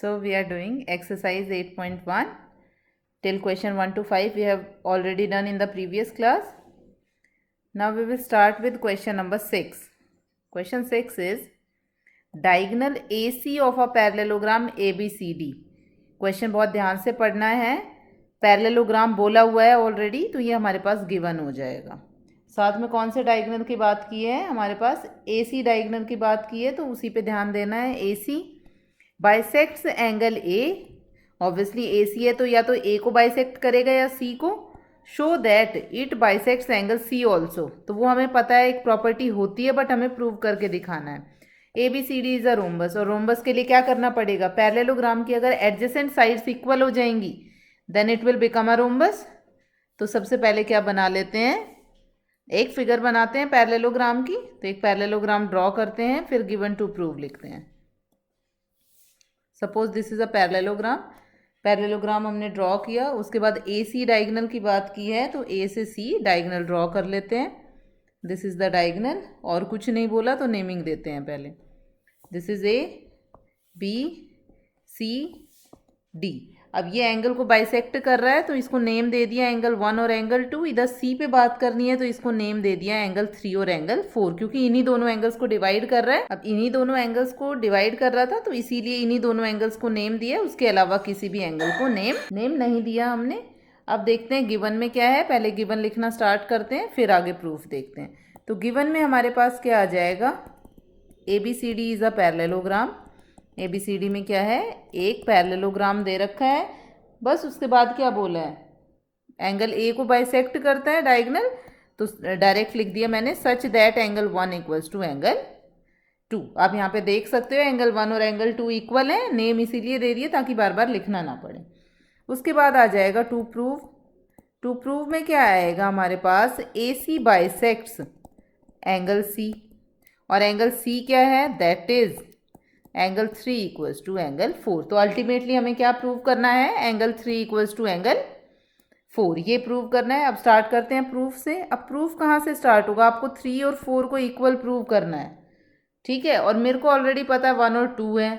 So we are doing exercise 8.1 till question 1 to 5 we have already done in the previous class. Now we will start with question number 6. Question 6 is diagonal AC of a parallelogram ABCD. Question बहुत ध्यान से पढ़ना है. Parallelogram बोला हुआ है already, तो ये हमारे पास गिवन हो जाएगा. साथ में कौन से डायगोनल की बात की है, हमारे पास AC डायगोनल की बात की है, तो उसी पे ध्यान देना है. AC bisects angle A. Obviously AC है तो या तो A को बाइसेक्ट करेगा या C को. Show that it bisects angle C also. तो वो हमें पता है, एक प्रॉपर्टी होती है, बट हमें प्रूव करके दिखाना है. ABCD इज अ रोम्बस, और रोम्बस के लिए क्या करना पड़ेगा, पैरेललोग्राम की अगर एडजेसेंट साइड्स इक्वल हो जाएंगी then it will become a rhombus. तो सबसे पहले क्या बना लेते हैं, एक फिगर बनाते हैं पैरेललोग्राम की. तो एक पैरेललोग्राम ड्रॉ करते हैं, फिर गिवन टू प्रूव लिखते हैं. Suppose this is a parallelogram हमने ड्रॉ किया. उसके बाद AC डायगोनल की बात की है, तो A से C डायगोनल ड्रॉ कर लेते हैं. दिस इज द डायगोनल, और कुछ नहीं बोला तो नेमिंग देते हैं पहले. This is A B C D. अब ये एंगल को बाइसेक्ट कर रहा है, तो इसको नेम दे दिया एंगल 1 और एंगल 2. इधर C पे बात करनी है तो इसको नेम दे दिया एंगल 3 और एंगल 4, क्योंकि इन्हीं दोनों एंगल्स को डिवाइड कर रहा है. अब इन्हीं दोनों एंगल्स को डिवाइड कर रहा था, तो इसीलिए इन्हीं दोनों एंगल्स को नेम दिया. उसके अलावा किसी भी एंगल को नेम नहीं दिया हमने. अब देखते हैं गिवन में क्या है. पहले गिवन लिखना स्टार्ट करते हैं, फिर आगे प्रूफ देखते हैं. तो गिवन में हमारे पास क्या आ जाएगा, ABCD is a parallelogram. ABCD में क्या है, एक पैरेललोग्राम दे रखा है. बस उसके बाद क्या बोला है, एंगल A को बाइसेक्ट करता है डायगोनल, तो डायरेक्ट लिख दिया मैंने such that angle 1 equals to angle 2. आप यहाँ पे देख सकते हो एंगल 1 और एंगल 2 इक्वल है. नेम इसीलिए दे दिए ताकि बार बार लिखना ना पड़े. उसके बाद आ जाएगा टू प्रूव. टू प्रूव में क्या आएगा हमारे पास, AC बाइसेक्ट्स एंगल C, और एंगल C क्या है, that is angle 3 equals to angle 4. तो अल्टीमेटली हमें क्या प्रूव करना है, एंगल 3 इक्वल्स टू एंगल 4, ये प्रूव करना है. अब स्टार्ट करते हैं प्रूफ से. अब प्रूफ कहाँ से स्टार्ट होगा, आपको 3 और 4 को इक्वल प्रूव करना है. ठीक है, और मेरे को ऑलरेडी पता है 1 और 2 है.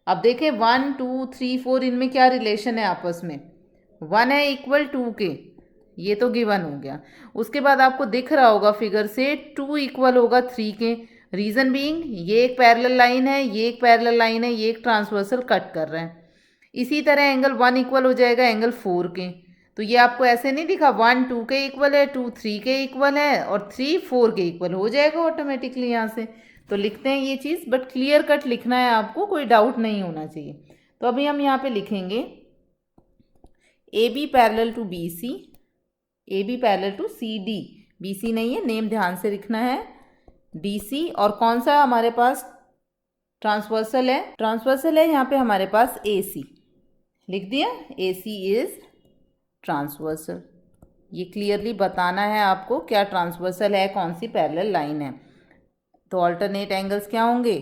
अब देखें 1 2 3 4 इनमें क्या रिलेशन है आपस में, 1 है इक्वल 2 के, ये तो गिवन हो गया. उसके बाद आपको दिख रहा होगा फिगर से 2 इक्वल होगा 3 के. रीज़न बीइंग ये एक पैरेलल लाइन है, ये एक पैरेलल लाइन है, ये एक ट्रांसवर्सल कट कर रहे हैं. इसी तरह एंगल 1 इक्वल हो जाएगा एंगल 4 के. तो ये आपको ऐसे नहीं दिखा 1 2 के इक्वल है, 2 3 के इक्वल है, और 3 4 के इक्वल हो जाएगा ऑटोमेटिकली यहाँ से. तो लिखते हैं ये चीज़, बट क्लियर कट लिखना है आपको, कोई डाउट नहीं होना चाहिए. तो अभी हम यहाँ पे लिखेंगे AB parallel to BC, AB parallel to CD. BC नहीं है, नेम ध्यान से लिखना है. DC, और कौन सा हमारे पास ट्रांसवर्सल है यहाँ पे हमारे पास AC लिख दिया. AC is transversal. ये क्लियरली बताना है आपको क्या ट्रांसवर्सल है, कौन सी पैरेलल लाइन है. तो ऑल्टरनेट एंगल्स क्या होंगे,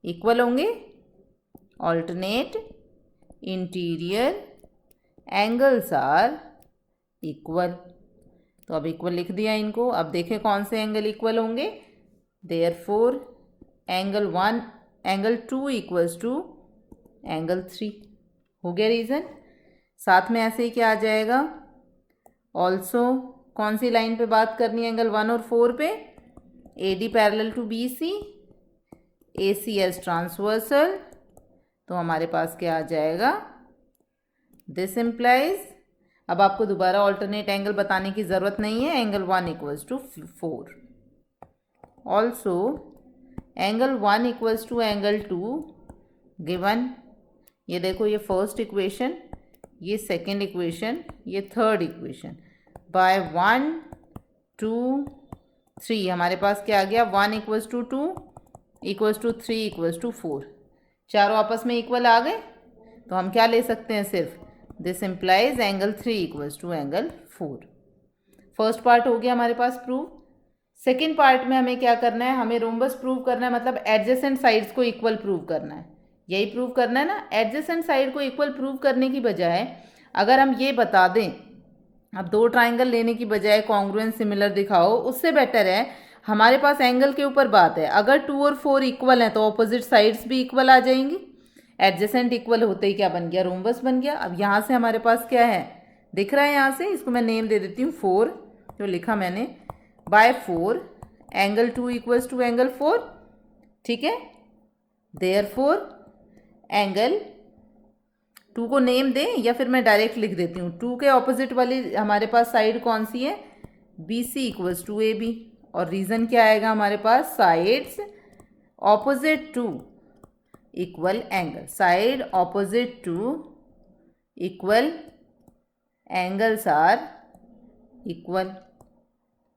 इक्वल होंगे. Alternate interior angles are equal. तो अब इक्वल लिख दिया इनको. अब देखें कौन से एंगल इक्वल होंगे. Therefore angle 2 equals to angle 3 हो गया रीज़न. साथ में ऐसे ही क्या आ जाएगा, ऑल्सो कौन सी लाइन पे बात करनी है, एंगल 1 और 4 पे. AD parallel to BC, AC as transversal. तो हमारे पास क्या आ जाएगा, दिस इम्प्लाइज. अब आपको दोबारा ऑल्टरनेट एंगल बताने की ज़रूरत नहीं है. Angle 1 equals to 4. Also angle 1 equals to angle 2 given. ये देखो, ये फर्स्ट इक्वेशन, ये सेकेंड इक्वेशन, ये थर्ड इक्वेशन. बाय 1 2 3 हमारे पास क्या आ गया, 1 equals to 2 equals to 3 equals to 4. चारों आपस में इक्वल आ गए. तो हम क्या ले सकते हैं, सिर्फ this implies angle 3 equals to angle 4. First part हो गया हमारे पास प्रूव. सेकेंड पार्ट में हमें क्या करना है, हमें रोम्बस प्रूव करना है, मतलब एडजेसेंट साइड्स को इक्वल प्रूव करना है. यही प्रूव करना है ना. एडजेसेंट साइड को इक्वल प्रूव करने की बजाय अगर हम ये बता दें, अब 2 ट्राइंगल लेने की बजाय कॉन्ग्रुएंट सिमिलर दिखाओ, उससे बेटर है. हमारे पास एंगल के ऊपर बात है. अगर 2 और 4 इक्वल हैं तो ऑपोजिट साइड्स भी इक्वल आ जाएंगी. एडजेसेंट इक्वल होते ही क्या बन गया, रोम्बस बन गया। अब यहाँ से हमारे पास क्या है, दिख रहा है यहाँ से, इसको मैं नेम दे देती हूँ 4, जो लिखा मैंने, by 4 angle 2 equals to angle 4, ठीक है। देयरफॉर एंगल 2 को नेम दें या फिर मैं डायरेक्ट लिख देती हूँ, 2 के ऑपोजिट वाली हमारे पास साइड कौन सी है, B C equals to A B. और रीज़न क्या आएगा हमारे पास, sides opposite to equal angle, side opposite to equal angles are equal,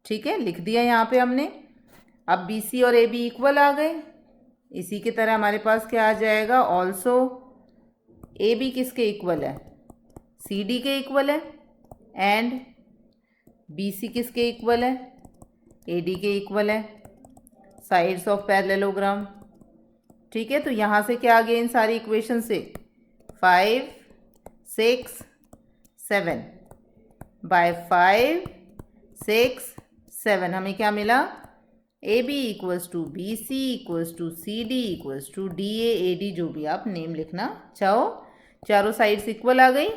ठीक है, लिख दिया यहाँ पे हमने। अब बी सी और ए बी इक्वल आ गए, इसी की तरह हमारे पास क्या आ जाएगा, ऑल्सो ए बी किसके इक्वल है, सी डी के इक्वल है, एंड बी सी किसके इक्वल है, ए डी के इक्वल है, साइड्स ऑफ पैरेललोग्राम, ठीक है। तो यहाँ से क्या आ गया इन सारी इक्वेशन से, 5 6 7 बाय 5 6 7 हमें क्या मिला, A B equals to B C equals to C D equals to D A D, जो भी आप नेम लिखना चाहो। चारों साइड्स इक्वल आ गई,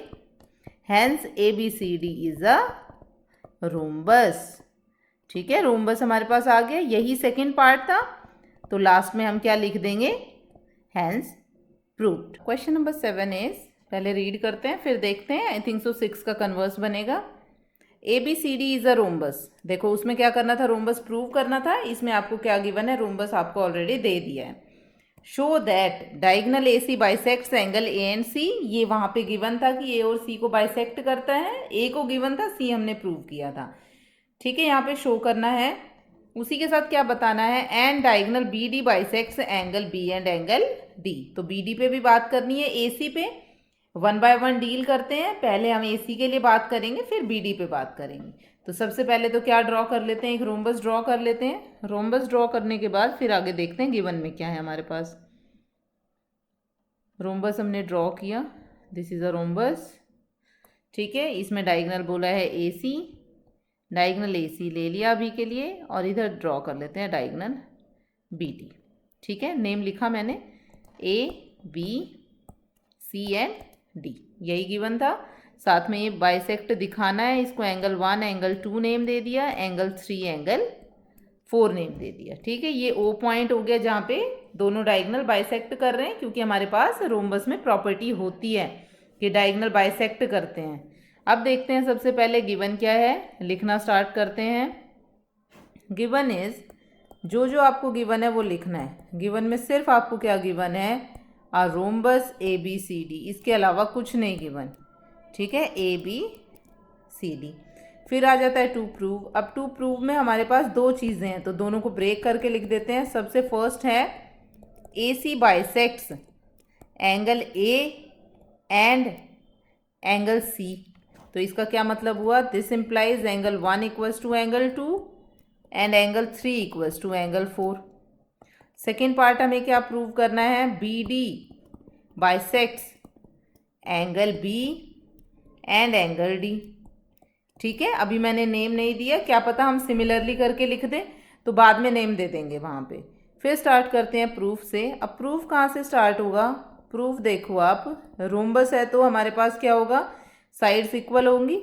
hence A B C D is a rhombus, ठीक है। रोम्बस हमारे पास आ गया, यही सेकंड पार्ट था। तो लास्ट में हम क्या लिख देंगे, hence proved. Question number 7 is, पहले रीड करते हैं फिर देखते हैं, आई थिंक सो 6 का कन्वर्स बनेगा। A B C D is a rhombus, देखो उसमें क्या करना था, रोम्बस प्रूव करना था, इसमें आपको क्या गिवन है, रोम्बस आपको ऑलरेडी दे दिया है। Show that diagonal A C bisects angle A and C, ये वहां पे गिवन था कि ए और सी को बाइसेक्ट करता है, ए को गिवन था, सी हमने प्रूव किया था, ठीक है। यहाँ पे शो करना है, उसी के साथ क्या बताना है, and diagonal B D bisects angle B and angle D. तो बी डी पे भी बात करनी है, ए सी पे 1 बाय 1 डील करते हैं, पहले हम ए सी के लिए बात करेंगे फिर बी डी पे बात करेंगे। तो सबसे पहले तो क्या ड्रॉ कर लेते हैं, एक रोम्बस ड्रॉ कर लेते हैं। रोम्बस ड्रॉ करने के बाद फिर आगे देखते हैं गिवन में क्या है हमारे पास। रोम्बस हमने ड्रॉ किया, दिस इज अ रोम्बस, ठीक है। इसमें डायगोनल बोला है ए सी, डायगोनल ए सी ले लिया अभी के लिए, और इधर ड्रॉ कर लेते हैं डायगोनल बी डी, ठीक है। नेम लिखा मैंने A B C and D, यही गिवन था। साथ में ये बाइसेक्ट दिखाना है, इसको एंगल 1 एंगल 2 नेम दे दिया, एंगल 3 एंगल 4 नेम दे दिया, ठीक है। ये ओ पॉइंट हो गया जहाँ पे दोनों डायगोनल बाइसेक्ट कर रहे हैं, क्योंकि हमारे पास रोम्बस में प्रॉपर्टी होती है कि डायगोनल बाइसेक्ट करते हैं। अब देखते हैं सबसे पहले गिवन क्या है, लिखना स्टार्ट करते हैं। गिवन इज, जो जो आपको गिवन है वो लिखना है। गिवन में सिर्फ आपको क्या गिवन है, a rhombus A B C D, इसके अलावा कुछ नहीं गिवन, ठीक है, ए बी सी डी। फिर आ जाता है टू प्रूव। अब टू प्रूव में हमारे पास दो चीज़ें हैं, तो दोनों को ब्रेक करके लिख देते हैं। सबसे फर्स्ट है A C bisects angle A and angle C. तो इसका क्या मतलब हुआ, this implies angle 1 equals to angle 2 and angle 3 equals to angle 4। Second part हमें क्या प्रूव करना है, B D bisects angle B and angle D, ठीक है। अभी मैंने नेम नहीं दिया, क्या पता हम सिमिलरली करके लिख दें, तो बाद में नेम दे देंगे वहाँ पे। फिर स्टार्ट करते हैं प्रूफ से। अब प्रूफ कहाँ से स्टार्ट होगा, प्रूफ देखो आप, रोम्बस है तो हमारे पास क्या होगा, साइड्स इक्वल होंगी।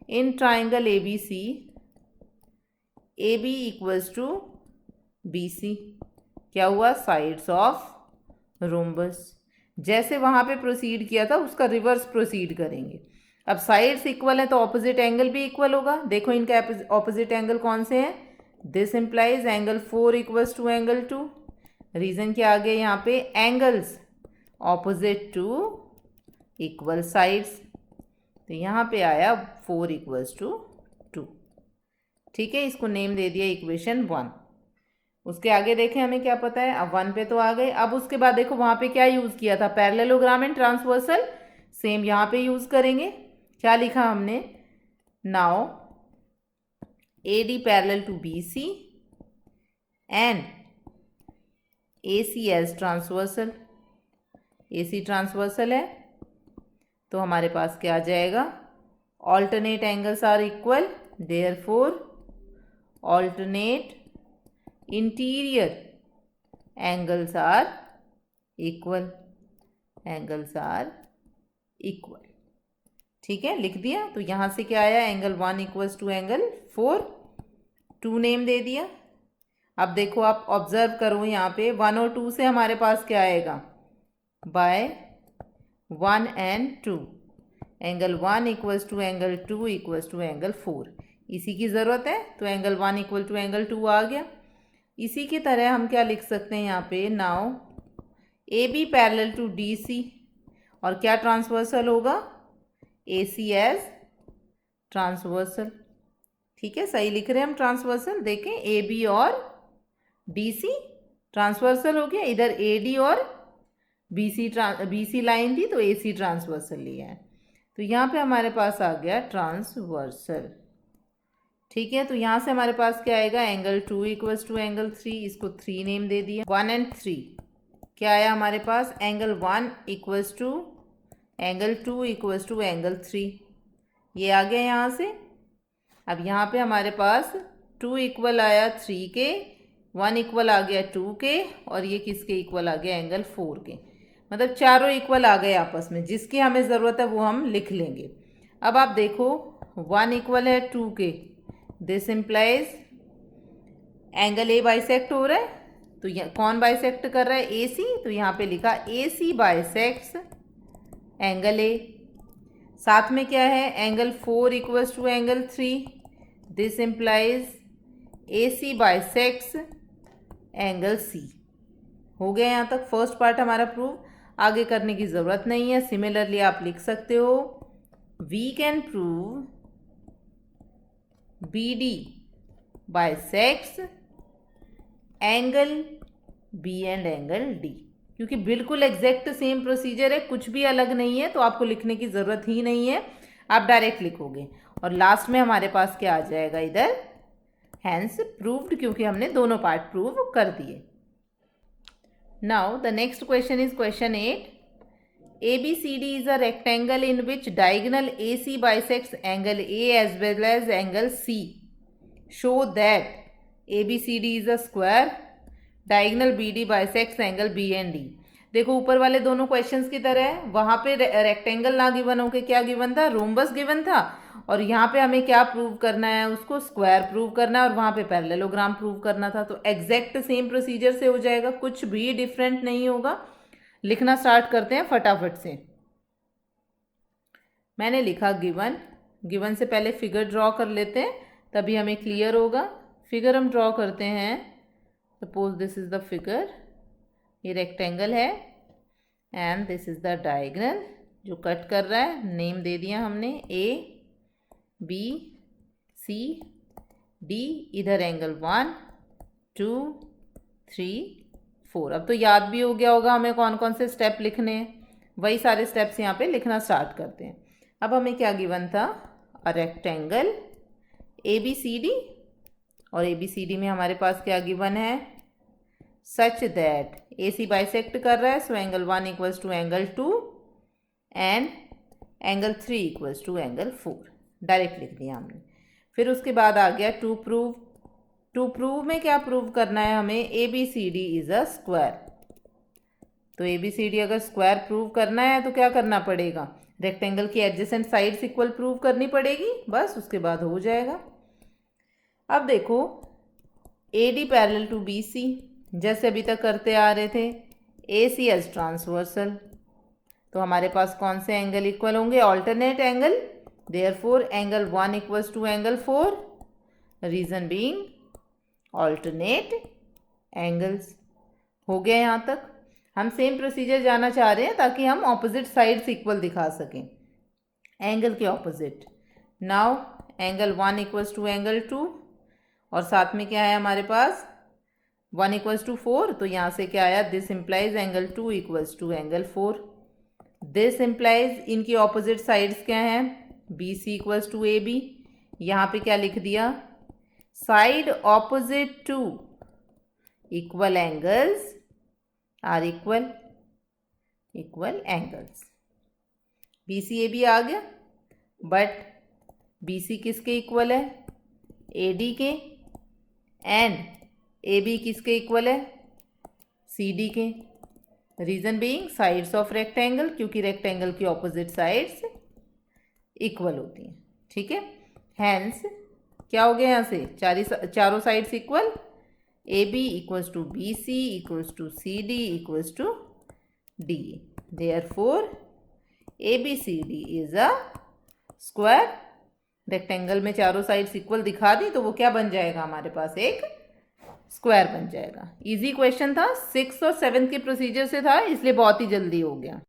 In triangle A B C, A B equals to B C, क्या हुआ, साइड्स ऑफ रोम्बस। जैसे वहाँ पे प्रोसीड किया था उसका रिवर्स प्रोसीड करेंगे। अब साइड्स इक्वल है तो ऑपोजिट एंगल भी इक्वल होगा। देखो इनका ऑपोजिट एंगल कौन से हैं, this implies angle 4 equals to angle 2। Reason क्या आ गया यहाँ पे, angles opposite to equal sides, तो यहाँ पे आया 4 इक्वल्स टू 2, ठीक है। इसको नेम दे दिया इक्वेशन 1। उसके आगे देखें हमें क्या पता है, अब 1 पे तो आ गए। अब उसके बाद देखो वहाँ पे क्या यूज़ किया था, पैरेललोग्राम एंड ट्रांसवर्सल, सेम यहाँ पे यूज़ करेंगे। क्या लिखा हमने, now A D parallel to B C and A C as transversal. A C transversal है तो हमारे पास क्या आ जाएगा, alternate angles are equal, therefore alternate interior angles are equal, angles are equal. ठीक है, लिख दिया। तो यहाँ से क्या आया, angle 1 equals to angle 4, 2 name दे दिया। अब देखो, आप ऑब्जर्व करो यहाँ पे 1 और 2 से हमारे पास क्या आएगा, by 1 and 2, angle 1 equals to angle 2 equals to angle 4। इसी की ज़रूरत है, तो एंगल 1 इक्वल टू एंगल 2 आ गया। इसी की तरह हम क्या लिख सकते हैं यहाँ पे, now A B parallel to D C, और क्या ट्रांसवर्सल होगा, ए सी एज ट्रांसवर्सल। ठीक है, सही लिख रहे हैं हम ट्रांसवर्सल। देखें, ए बी और डी सी ट्रांसवर्सल हो गया, इधर ए डी और बी सी लाइन थी तो ए सी ट्रांसवर्सल लिया है, तो यहाँ पे हमारे पास आ गया ट्रांसवर्सल। ठीक है, तो यहाँ से हमारे पास क्या आएगा, एंगल 2 इक्वल्स टू एंगल 3, इसको 3 नेम दे दिया। 1 एंड 3 क्या आया हमारे पास, angle 1 equals to angle 2 equals to angle 3, ये आ गया यहाँ से। अब यहाँ पे हमारे पास 2 इक्वल आया 3 के, 1 इक्वल आ गया 2 के, और ये किसके इक्वल आ गया, एंगल 4 के। मतलब चारों इक्वल आ गए आपस में, जिसकी हमें ज़रूरत है वो हम लिख लेंगे। अब आप देखो 1 इक्वल है 2 के, this implies angle A bisect हो रहा है, तो कौन बाइसेक्ट कर रहा है, ए सी, तो यहाँ पे लिखा ए सी बाइसेक्ट्स एंगल ए। साथ में क्या है, angle 4 equals to angle 3, this implies A C bisects angle C. हो गया यहाँ तक फर्स्ट पार्ट हमारा प्रूव, आगे करने की ज़रूरत नहीं है। सिमिलरली आप लिख सकते हो, we can prove B D bisects angle B and angle D, क्योंकि बिल्कुल एग्जैक्ट सेम प्रोसीजर है, कुछ भी अलग नहीं है, तो आपको लिखने की ज़रूरत ही नहीं है, आप डायरेक्ट लिखोगे। और लास्ट में हमारे पास क्या आ जाएगा इधर, हैंस प्रूव्ड, क्योंकि हमने दोनों पार्ट प्रूव कर दिए। Now the next question is question 8। ABCD is a rectangle in which diagonal AC bisects angle A as well as angle C. Show that ABCD is a square. Diagonal BD bisects angle B and D. देखो ऊपर वाले दोनों questions की तरह है, वहाँ पे rectangle ना गिवन होके क्या गिवन था, रोम्बस गिवन था, और यहाँ पे हमें क्या प्रूव करना है, उसको स्क्वायर प्रूव करना है, और वहाँ पे पैरेललोग्राम प्रूव करना था। तो एग्जैक्ट सेम प्रोसीजर से हो जाएगा, कुछ भी डिफरेंट नहीं होगा। लिखना स्टार्ट करते हैं फटाफट से। मैंने लिखा गिवन, गिवन से पहले फिगर ड्रॉ कर लेते हैं, तभी हमें क्लियर होगा। फिगर हम ड्रॉ करते हैं, suppose this is the figure, ये रेक्टेंगल है, and this is the diagonal जो कट कर रहा है। नेम दे दिया हमने ए बी सी डी, इधर एंगल 1 2 3 4। अब तो याद भी हो गया होगा हमें कौन कौन से स्टेप लिखने हैं, वही सारे स्टेप्स यहाँ पे लिखना स्टार्ट करते हैं। अब हमें क्या गिवन था, अ रेक्टेंगल ABCD, और ABCD में हमारे पास क्या गिवन है, सच दैट AC बाइसेक्ट कर रहा है, so angle 1 equals to angle 2 and angle 3 equals to angle 4। Direct लिख दिया हमने। फिर उसके बाद आ गया टू प्रूव। टू प्रूव में क्या प्रूव करना है हमें, ABCD इज अ स्क्वायर। तो ABCD अगर स्क्वायर प्रूव करना है तो क्या करना पड़ेगा, रेक्टेंगल की एडजेसेंट साइड्स इक्वल प्रूव करनी पड़ेगी, बस उसके बाद हो जाएगा। अब देखो AD पैरेलल टू BC, जैसे अभी तक करते आ रहे थे, AC एज ट्रांसवर्सल, तो हमारे पास कौन से एंगल इक्वल होंगे, alternate angle, therefore angle 1 equals to angle 4, reason being alternate angles. हो गया यहाँ तक। हम सेम प्रोसीजर जाना चाह रहे हैं ताकि हम ऑपोजिट साइड्स इक्वल दिखा सकें, एंगल के opposite. Now angle 1 equals to angle 2, और साथ में क्या है हमारे पास 1 इक्वल्स टू 4, तो यहाँ से क्या आया, this implies angle 2 equals to angle 4। This implies इनकी ऑपोजिट साइड्स क्या हैं, BC इक्वल्स टू AB। यहाँ पे क्या लिख दिया, side opposite to equal angles are equal angles. BCAB आ गया, बट BC किसके इक्वल है, AD के, एंड AB किसके इक्वल है, CD के। Reason being sides of rectangle, क्योंकि रेक्टेंगल की ऑपोजिट साइड्स इक्वल होती हैं, ठीक है। हैंस क्या हो गया यहाँ से, चारों sides equal, A B equals to B C equals to C D equals to D A, therefore A B C D is a square. Rectangle में चारों साइड्स इक्वल दिखा दी तो वो क्या बन जाएगा, हमारे पास एक स्क्वायर बन जाएगा। इजी क्वेश्चन था, 6th और 7th के प्रोसीजर से था, इसलिए बहुत ही जल्दी हो गया।